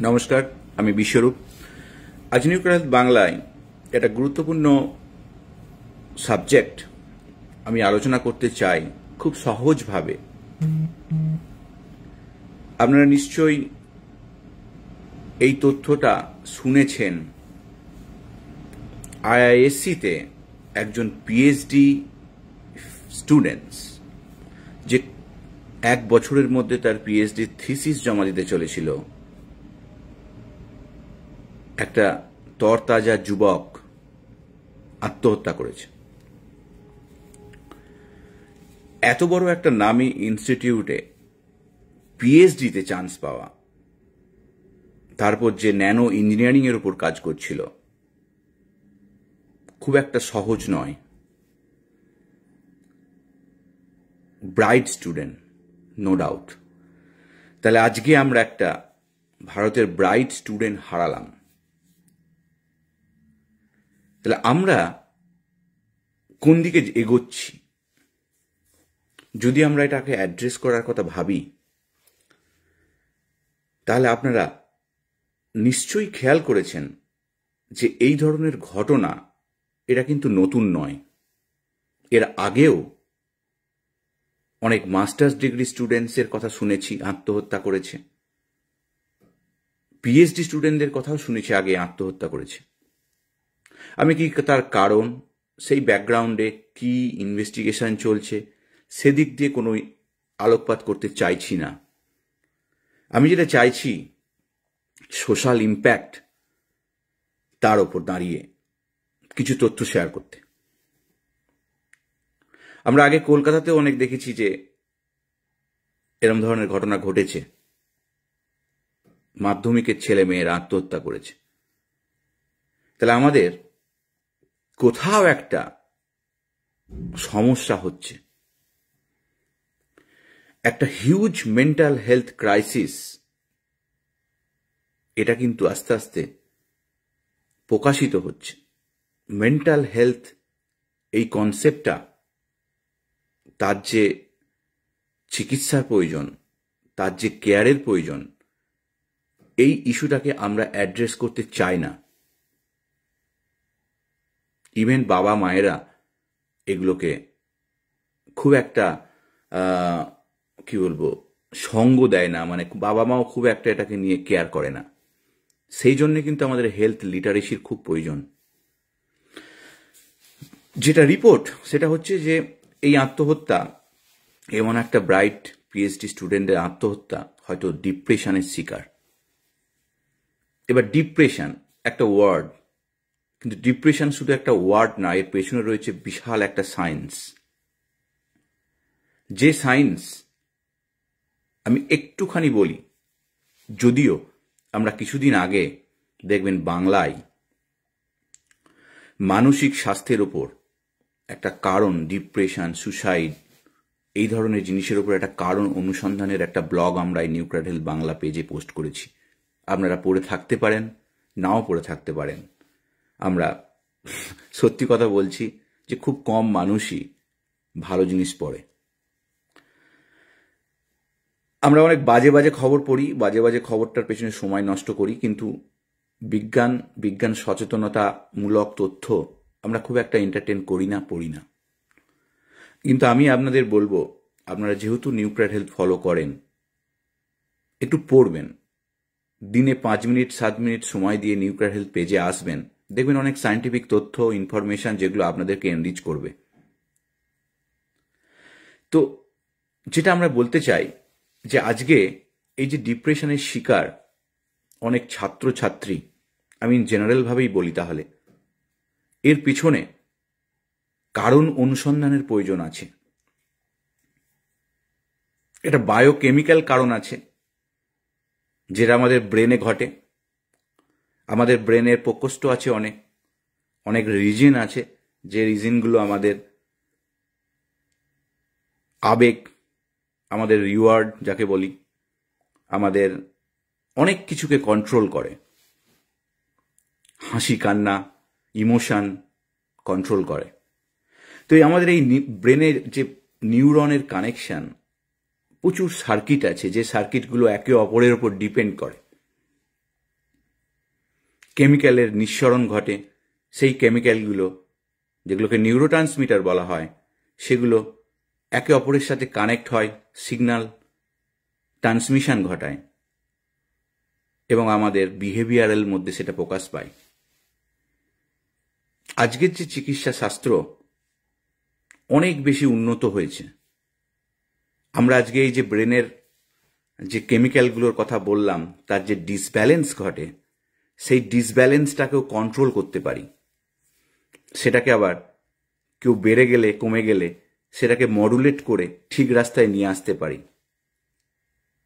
নমস্কার, আমি বিশ্বরূপ। আজ নিউক্লিয়ার বাংলায় একটা গুরুত্বপূর্ণ সাবজেক্ট আমি আলোচনা করতে চাই খুব সহজভাবে। আপনারা নিশ্চয়ই এই তথ্যটা শুনেছেন। আইআইএসসিতে একজন পিএইচডি স্টুডেন্টস যে 1 বছরের মধ্যে তার পিএইচডি থিসিস জমা দিতে চলেছিল, একটা তরতাজা যুবক আত্মহত্যা করেছে। এত বড় একটা নামী ইনস্টিটিউটে পিএইচডিতে চান্স পাওয়া, তারপর যে ন্যানো ইঞ্জিনিয়ারিং এর উপর কাজ করছিল, খুব একটা সহজ নয়। Bright student, no doubt. তাহলে আজকে আমরা একটা ভারতের ব্রাইট স্টুডেন্ট হারালাম। তাহলে আমরা কোন দিকে এগোচ্ছি? যদি আমরা এটাকে অ্যাড্রেস করার কথা ভাবি, তাহলে আপনারা নিশ্চয়ই খেয়াল করেছেন যে এই ধরনের ঘটনা এটা কিন্তু নতুন নয়। এর আগেও অনেক মাস্টার্স ডিগ্রি স্টুডেন্টসের কথা শুনেছি আত্মহত্যা করেছে, পিএইচডি স্টুডেন্টদের কথাও শুনেছি আগে আত্মহত্যা করেছে। আমি কি তার কারণ, সেই ব্যাকগ্রাউন্ডে কি ইনভেস্টিগেশন চলছে, সেদিক দিয়ে কোনো আলোকপাত করতে চাইছি না। আমি যেটা চাইছি, সোশ্যাল ইম্প্যাক্ট, তার ওপর দাঁড়িয়ে কিছু তথ্য শেয়ার করতে। আমরা আগে কলকাতাতেও অনেক দেখেছি যে এরম ধরনের ঘটনা ঘটেছে, মাধ্যমিকের ছেলে মেয়েরা আত্মহত্যা করেছে। তাহলে আমাদের কোথাও একটা সমস্যা হচ্ছে, একটা হিউজ মেন্টাল হেলথ ক্রাইসিস। এটা কিন্তু আস্তে আস্তে প্রকাশিত হচ্ছে। মেন্টাল হেলথ এই কনসেপ্টটা, তার যে চিকিৎসার প্রয়োজন, তার যে কেয়ারের প্রয়োজন, এই ইস্যুটাকে আমরা অ্যাড্রেস করতে চাই না। ইভেন বাবা মায়েরা এগুলোকে খুব একটা কি বলবো, সঙ্গ দেয় না। মানে বাবা মাও খুব একটা এটাকে নিয়ে কেয়ার করে না। সেই জন্য কিন্তু আমাদের হেলথ লিটারেসির খুব প্রয়োজন। যেটা রিপোর্ট, সেটা হচ্ছে যে এই আত্মহত্যা, এমন একটা ব্রাইট পিএইচডি স্টুডেন্টের আত্মহত্যা হয়তো ডিপ্রেশনের শিকার। এবার ডিপ্রেশন একটা ওয়ার্ড, কিন্তু ডিপ্রেশন শুধু একটা ওয়ার্ড না, এর পেছনে রয়েছে বিশাল একটা সায়েন্স। যে সায়েন্স আমি একটুখানি বলি, যদিও আমরা কিছুদিন আগে দেখবেন বাংলায় মানসিক স্বাস্থ্যের ওপর একটা কারণ, ডিপ্রেশন, সুসাইড, এই ধরনের জিনিসের উপর একটা কারণ অনুসন্ধানের একটা ব্লগ আমরা এই নিউক্লিয়ার হেলথ বাংলা পেজে পোস্ট করেছি। আপনারা পড়ে থাকতে পারেন, নাও পড়ে থাকতে পারেন। আমরা সত্যি কথা বলছি যে খুব কম মানুষই ভালো জিনিস পড়ে। আমরা অনেক বাজে বাজে খবর পড়ি, বাজে বাজে খবরটার পেছনে সময় নষ্ট করি, কিন্তু বিজ্ঞান সচেতনতামূলক তথ্য আমরা খুব একটা এন্টারটেন করি না, পড়ি না। কিন্তু আমি আপনাদের বলবো, আপনারা যেহেতু নিউক্লিয়ার হেলথ ফলো করেন, একটু পড়বেন। দিনে 5 মিনিট 7 মিনিট সময় দিয়ে নিউক্লিয়ার হেলথ পেজে আসবেন, দেখবেন অনেক সায়েন্টিফিক তথ্য, ইনফরমেশন, যেগুলো আপনাদেরকে এনরিচ করবে। তো যেটা আমরা বলতে চাই যে আজকে এই যে ডিপ্রেশনের শিকার অনেক ছাত্রছাত্রী, আমি জেনারেলভাবেই বলি, তাহলে এর পিছনে কারণ অনুসন্ধানের প্রয়োজন আছে। এটা বায়োকেমিক্যাল কারণ আছে, যেটা আমাদের ব্রেনে ঘটে। আমাদের ব্রেনের প্রকোষ্ঠ আছে, অনেক রিজন আছে, যে রিজনগুলো আমাদের আবেগ, আমাদের রিওয়ার্ড যাকে বলি, আমাদের অনেক কিছুকে কন্ট্রোল করে। হাসি কান্না, ইমোশন কন্ট্রোল করে। তো আমাদের এই ব্রেনের যে নিউরনের কানেকশন, প্রচুর সার্কিট আছে, যে সার্কিটগুলো একে অপরের উপর ডিপেন্ড করে। কেমিক্যালের নিঃসরণ ঘটে, সেই কেমিক্যালগুলো যেগুলোকে নিউরোট্রান্সমিটার বলা হয় সেগুলো একে অপরের সাথে কানেক্ট হয়, সিগন্যাল ট্রান্সমিশন ঘটায় এবং আমাদের বিহেভিয়ারের মধ্যে সেটা প্রকাশ পায়। আজকের যে চিকিৎসা শাস্ত্র অনেক বেশি উন্নত হয়েছে। আমরা আজকে এই যে ব্রেনের যে কেমিক্যালগুলোর কথা বললাম তার যে ডিসব্যালেন্স ঘটে, সেই ডিসব্যালেন্সটাকেও কন্ট্রোল করতে পারি। সেটাকে আবার কেউ বেড়ে গেলে কমে গেলে সেটাকে মডুলেট করে ঠিক রাস্তায় নিয়ে আসতে পারি।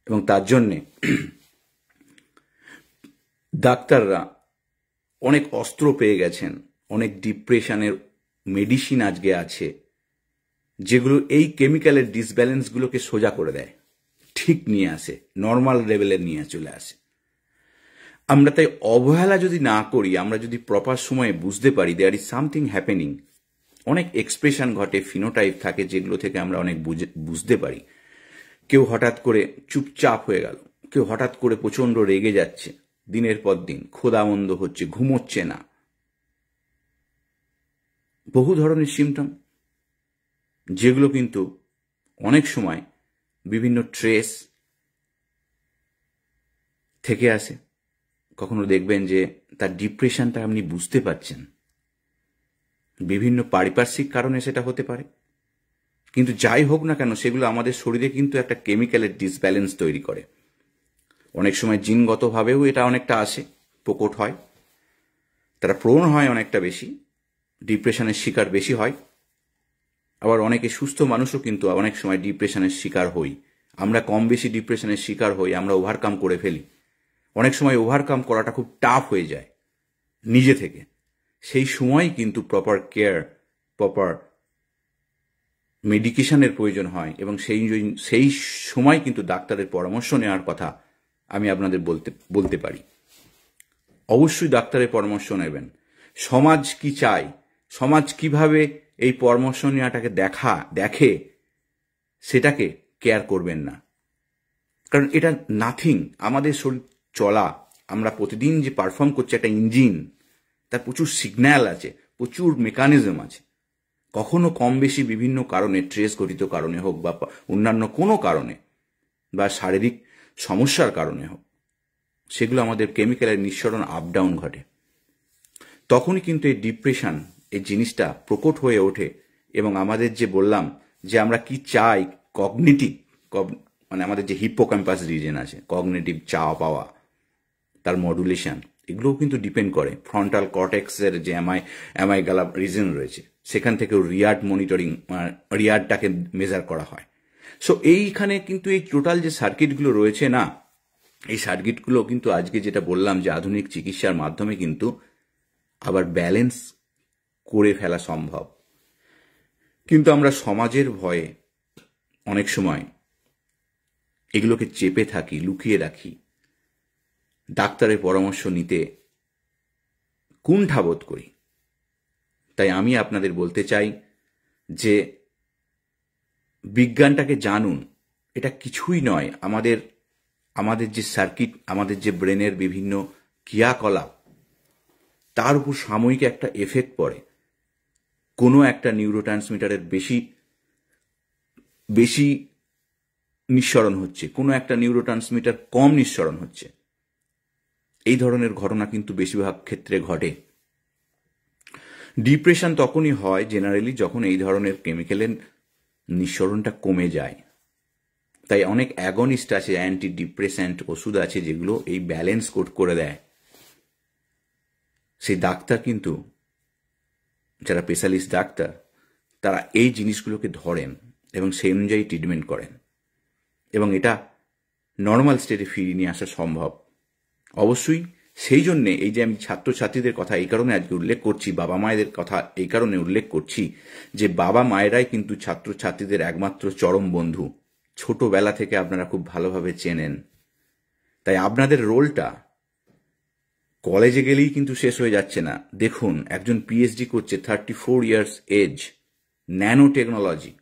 এবং তার জন্যে ডাক্তাররা অনেক অস্ত্র পেয়ে গেছেন, অনেক ডিপ্রেশনের মেডিসিন আজকে আছে যেগুলো এই কেমিক্যালের ডিসব্যালেন্সগুলোকে সোজা করে দেয়, ঠিক নিয়ে আসে, নর্মাল লেভেলে নিয়ে চলে আসে। আমরা তাই অবহেলা যদি না করি, আমরা যদি প্রপার সময়ে বুঝতে পারি দেয়ার ইজ সামথিং হ্যাপেনিং, অনেক এক্সপ্রেশন ঘটে, ফিনোটাইপ থাকে যেগুলো থেকে আমরা অনেক বুঝতে পারি। কেউ হঠাৎ করে চুপচাপ হয়ে গেল, কেউ হঠাৎ করে প্রচণ্ড রেগে যাচ্ছে, দিনের পর দিন ক্ষুধামন্দ হচ্ছে, ঘুমোচ্ছে না, বহু ধরনের সিমটম যেগুলো কিন্তু অনেক সময় বিভিন্ন ট্রেস থেকে আসে। কখনো দেখবেন যে তার ডিপ্রেশনটা আপনি বুঝতে পারছেন, বিভিন্ন পারিপার্শ্বিক কারণে সেটা হতে পারে, কিন্তু যাই হোক না কেন সেগুলো আমাদের শরীরে কিন্তু একটা কেমিক্যালের ডিসব্যালেন্স তৈরি করে। অনেক সময় জিনগতভাবেও এটা অনেকটা আসে, প্রকট হয়, তারা প্রোন হয় অনেকটা বেশি, ডিপ্রেশনের শিকার বেশি হয়। আবার অনেকে সুস্থ মানুষও কিন্তু অনেক সময় ডিপ্রেশনের শিকার হই। আমরা কম বেশি ডিপ্রেশনের শিকার হই, আমরা ওভারকাম করে ফেলি। অনেক সময় ওভারকাম করাটা খুব টাফ হয়ে যায় নিজে থেকে। সেই সময় কিন্তু প্রপার কেয়ার, প্রপার মেডিকেশনের প্রয়োজন হয় এবং সেই সময় কিন্তু ডাক্তারের পরামর্শ নেওয়ার কথা আমি আপনাদের বলতে পারি। অবশ্যই ডাক্তারের পরামর্শ নেবেন। সমাজ কি চায়, সমাজ কিভাবে এই পরামর্শ নেওয়াটাকে দেখে সেটাকে কেয়ার করবেন না, কারণ এটা নাথিং। আমাদের শরীর চলা, আমরা প্রতিদিন যে পারফর্ম করছি একটা ইঞ্জিন, তার প্রচুর সিগন্যাল আছে, প্রচুর মেকানিজম আছে। কখনো কম বেশি বিভিন্ন কারণে, ট্রেস গঠিত কারণে হোক বা অন্যান্য কোনো কারণে বা শারীরিক সমস্যার কারণে হোক, সেগুলো আমাদের কেমিক্যালের নিঃসরণ আপ ডাউন ঘটে। তখনই কিন্তু এই ডিপ্রেশন এই জিনিসটা প্রকট হয়ে ওঠে এবং আমাদের যে বললাম যে আমরা কি চাই, কগনিটিভ মানে আমাদের যে হিপ্পোক্যাম্পাস রিজন আছে, কগনিটিভ চাওয়া পাওয়া, তার মডুলেশন, এগুলোও কিন্তু ডিপেন্ড করে। ফ্রন্টাল কর্টেক্সের যে অ্যামাইগালা রিজন রয়েছে, সেখান থেকেও রিয়ার্ড মনিটরিং, রিয়ার্ডটাকে মেজার করা হয়। সো এইখানে কিন্তু এই টোটাল যে সার্কিটগুলো রয়েছে না, এই সার্কিটগুলো কিন্তু আজকে যেটা বললাম যে আধুনিক চিকিৎসার মাধ্যমে কিন্তু আবার ব্যালেন্স করে ফেলা সম্ভব। কিন্তু আমরা সমাজের ভয়ে অনেক সময় এগুলোকে চেপে থাকি, লুকিয়ে রাখি, ডাক্তারের পরামর্শ নিতে কুণ্ঠাবোধ করি। তাই আমি আপনাদের বলতে চাই যে বিজ্ঞানটাকে জানুন। এটা কিছুই নয়, আমাদের যে সার্কিট, আমাদের যে ব্রেনের বিভিন্ন ক্রিয়াকলাপ, তার উপর সাময়িক একটা এফেক্ট পড়ে। কোনো একটা নিউরোট্রান্সমিটারের বেশি নিঃসরণ হচ্ছে, কোনো একটা নিউরোট্রান্সমিটার কম নিঃসরণ হচ্ছে। এই ধরনের ঘটনা কিন্তু বেশিরভাগ ক্ষেত্রে ঘটে। ডিপ্রেশন তখনই হয় জেনারেলি যখন এই ধরনের কেমিক্যালের নিঃসরণটা কমে যায়। তাই অনেক অ্যাগনিস্ট আছে, অ্যান্টি ডিপ্রেসেন্ট ওষুধ আছে যেগুলো এই ব্যালেন্স করে দেয়। সেই ডাক্তার কিন্তু, যারা স্পেশালিস্ট ডাক্তার, তারা এই জিনিসগুলোকে ধরেন এবং সেই অনুযায়ী ট্রিটমেন্ট করেন এবং এটা নর্মাল স্টেটে ফিরিয়ে নিয়ে আসা সম্ভব। অবশ্যই সেই জন্যে এই যে আমি ছাত্রছাত্রীদের কথা এই কারণে আজকে উল্লেখ করছি, বাবা মায়েদের কথা এই কারণে উল্লেখ করছি যে বাবা মায়েরাই কিন্তু ছাত্রছাত্রীদের একমাত্র চরম বন্ধু। ছোটবেলা থেকে আপনারা খুব ভালোভাবে চেনেন। তাই আপনাদের রোলটা কলেজে গেলেই কিন্তু শেষ হয়ে যাচ্ছে না। দেখুন, একজন পিএইচডি করছে, 34 years age, nano technology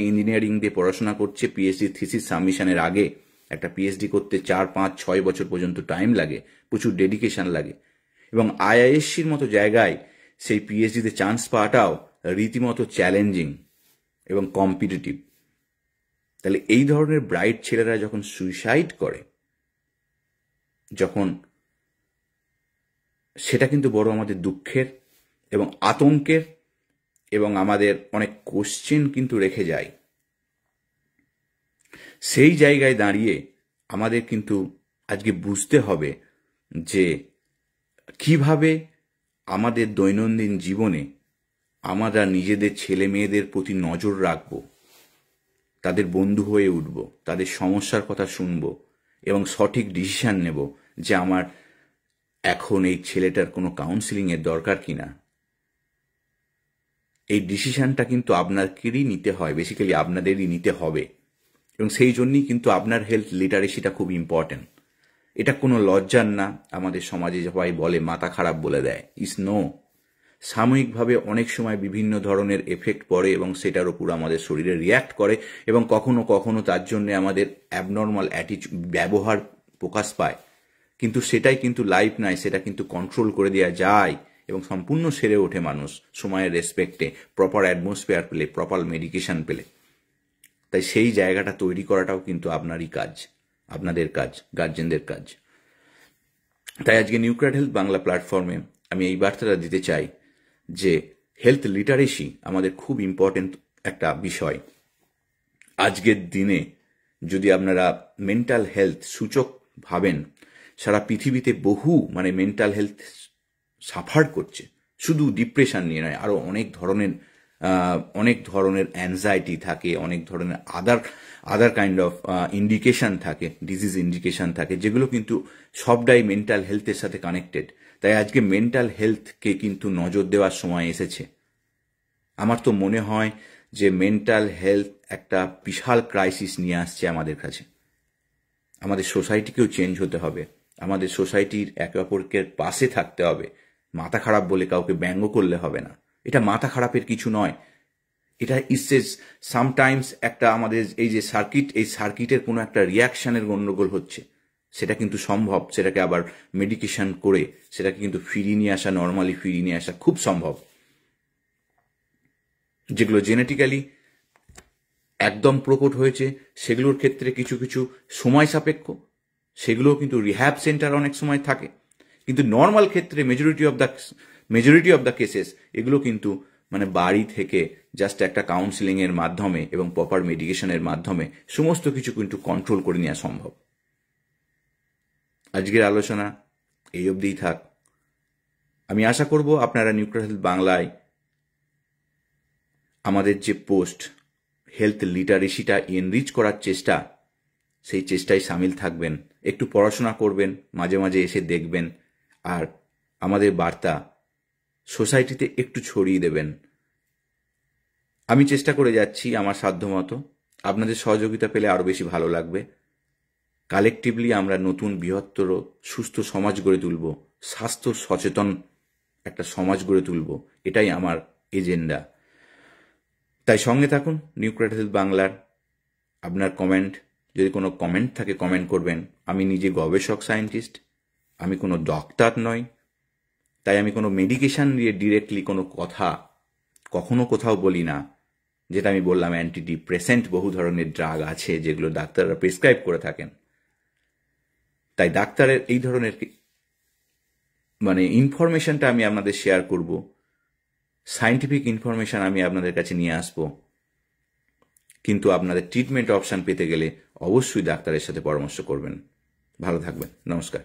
engineering দিয়ে পড়াশোনা করছে, পিএইচডি থিসিস সাবমিশনের আগে একটা পিএইচডি করতে 4, 5, 6 বছর পর্যন্ত টাইম লাগে, প্রচুর ডেডিকেশন লাগে, এবং আইআইএসসির মতো জায়গায় সেই পিএইচডিতে চান্স পাওয়াটাও রীতিমতো চ্যালেঞ্জিং এবং কম্পিটিটিভ। তাহলে এই ধরনের ব্রাইট ছেলেরা যখন সুইসাইড করে, যখন সেটা কিন্তু বড় আমাদের দুঃখের এবং আতঙ্কের, এবং আমাদের অনেক কোশ্চেন কিন্তু রেখে যায়। সেই জায়গায় দাঁড়িয়ে আমাদের কিন্তু আজকে বুঝতে হবে যে কিভাবে আমাদের দৈনন্দিন জীবনে আমরা নিজেদের ছেলে মেয়েদের প্রতি নজর রাখব, তাদের বন্ধু হয়ে উঠব, তাদের সমস্যার কথা শুনব এবং সঠিক ডিসিশন নেব যে আমার এখন এই ছেলেটার কোনো কাউন্সিলিংয়ের দরকার কিনা। এই ডিসিশনটা কিন্তু আপনাদেরই নিতে হয়, বেসিক্যালি আপনাদেরই নিতে হবে, এবং সেই জন্যই কিন্তু আপনার হেলথ লিটারেসিটা খুব ইম্পর্টেন্ট। এটা কোনো লজ্জার না। আমাদের সমাজে সবাই বলে মাথা খারাপ বলে দেয়, ইস নো। সাময়িকভাবে অনেক সময় বিভিন্ন ধরনের এফেক্ট পড়ে এবং সেটার উপর আমাদের শরীরে রিয়্যাক্ট করে, এবং কখনো কখনো তার জন্য আমাদের অ্যাবনর্মাল ব্যবহার প্রকাশ পায়, কিন্তু সেটাই কিন্তু লাইফ নয়, সেটা কিন্তু কন্ট্রোল করে দেওয়া যায় এবং সম্পূর্ণ সেরে ওঠে মানুষ সময়ের রেসপেক্টে, প্রপার অ্যাটমসফিয়ার পেলে, প্রপার মেডিকেশন পেলে। তাই সেই জায়গাটা তৈরি করাটাও কিন্তু আপনারই কাজ, আপনাদের কাজ, গার্জেনদের কাজ। তাই আজকে নিউক্রাট হেলথ বাংলা প্ল্যাটফর্মে আমি এই বার্তাটা দিতে চাই যে হেলথ লিটারেসি আমাদের খুব ইম্পর্টেন্ট একটা বিষয়। আজকের দিনে যদি আপনারা মেন্টাল হেলথ সূচক ভাবেন, সারা পৃথিবীতে বহু মেন্টাল হেলথ সাফার করছে, শুধু ডিপ্রেশন নিয়ে নয়, আরও অনেক ধরনের অ্যাংজাইটি থাকে, অনেক ধরনের আদার কাইন্ড অফ ইন্ডিকেশন থাকে, ডিজিজ ইন্ডিকেশন থাকে, যেগুলো কিন্তু সবটাই মেন্টাল হেলথের সাথে কানেক্টেড। তাই আজকে মেন্টাল হেলথকে কিন্তু নজর দেওয়ার সময় এসেছে। আমার তো মনে হয় যে মেন্টাল হেলথ একটা বিশাল ক্রাইসিস নিয়ে আসছে আমাদের কাছে। আমাদের সোসাইটিকেও চেঞ্জ হতে হবে, আমাদের সোসাইটির একে অপরকে পাশে থাকতে হবে। মাথা খারাপ বলে কাউকে ব্যঙ্গ করলে হবে না, এটা মাথা খারাপের কিছু নয়। এটা ইসেস সামটাইমস একটা আমাদের এই যে সার্কিট, এই সার্কিটের কোনো একটা রিয়াকশানের গণ্ডগোল হচ্ছে, সেটা কিন্তু সম্ভব। সেটাকে আবার মেডিকেশন করে সেটাকে কিন্তু ফিরিয়ে নিয়ে আসা, নর্মালি ফিরিয়ে নিয়ে আসা খুব সম্ভব। যেগুলো জেনেটিক্যালি একদম প্রকট হয়েছে সেগুলোর ক্ষেত্রে কিছু কিছু সময় সাপেক্ষ, সেগুলোও কিন্তু রিহ্যাব সেন্টার অনেক সময় থাকে, কিন্তু নর্মাল ক্ষেত্রে মেজরিটি অফ দ্য কেসেস এগুলো কিন্তু বাড়ি থেকে জাস্ট একটা কাউন্সিলিংয়ের মাধ্যমে এবং প্রপার মেডিকেশনের মাধ্যমে সমস্ত কিছু কিন্তু কন্ট্রোল করে নেওয়া সম্ভব। আজকের আলোচনা এই অবধিই থাক। আমি আশা করব আপনারা নিউক্রাট হেলথ বাংলায় আমাদের যে পোস্ট হেলথ লিটারেসিটা এনরিচ করার চেষ্টা, সেই চেষ্টায় সামিল থাকবেন, একটু পড়াশোনা করবেন, মাঝে মাঝে এসে দেখবেন, আর আমাদের বার্তা সোসাইটিতে একটু ছড়িয়ে দেবেন। আমি চেষ্টা করে যাচ্ছি আমার সাধ্যমতো, আপনাদের সহযোগিতা পেলে আরও বেশি ভালো লাগবে। কালেকটিভলি আমরা নতুন বৃহত্তর সুস্থ সমাজ গড়ে তুলব, স্বাস্থ্য সচেতন একটা সমাজ গড়ে তুলব, এটাই আমার এজেন্ডা। তাই সঙ্গে থাকুন নিউক্রাট হেলথ বাংলার। আপনার কমেন্ট, যদি কোনো কমেন্ট থাকে কমেন্ট করবেন। আমি নিজে গবেষক সায়েন্টিস্ট, আমি কোনো ডক্টর নই, তাই আমি কোনো মেডিকেশন নিয়ে ডিরেক্টলি কোনো কথা কখনো কোথাও বলি না। যেটা আমি বললাম, অ্যান্টি ডিপ্রেসেন্ট বহু ধরনের ড্রাগ আছে যেগুলো ডাক্তাররা প্রেসক্রাইব করে থাকেন। তাই ডাক্তারের এই ধরনের ইনফরমেশনটা আমি আপনাদের শেয়ার করব, সায়েন্টিফিক ইনফরমেশন আমি আপনাদের কাছে নিয়ে আসব, কিন্তু আপনাদের ট্রিটমেন্ট অপশান পেতে গেলে অবশ্যই ডাক্তারের সাথে পরামর্শ করবেন। ভালো থাকবেন, নমস্কার।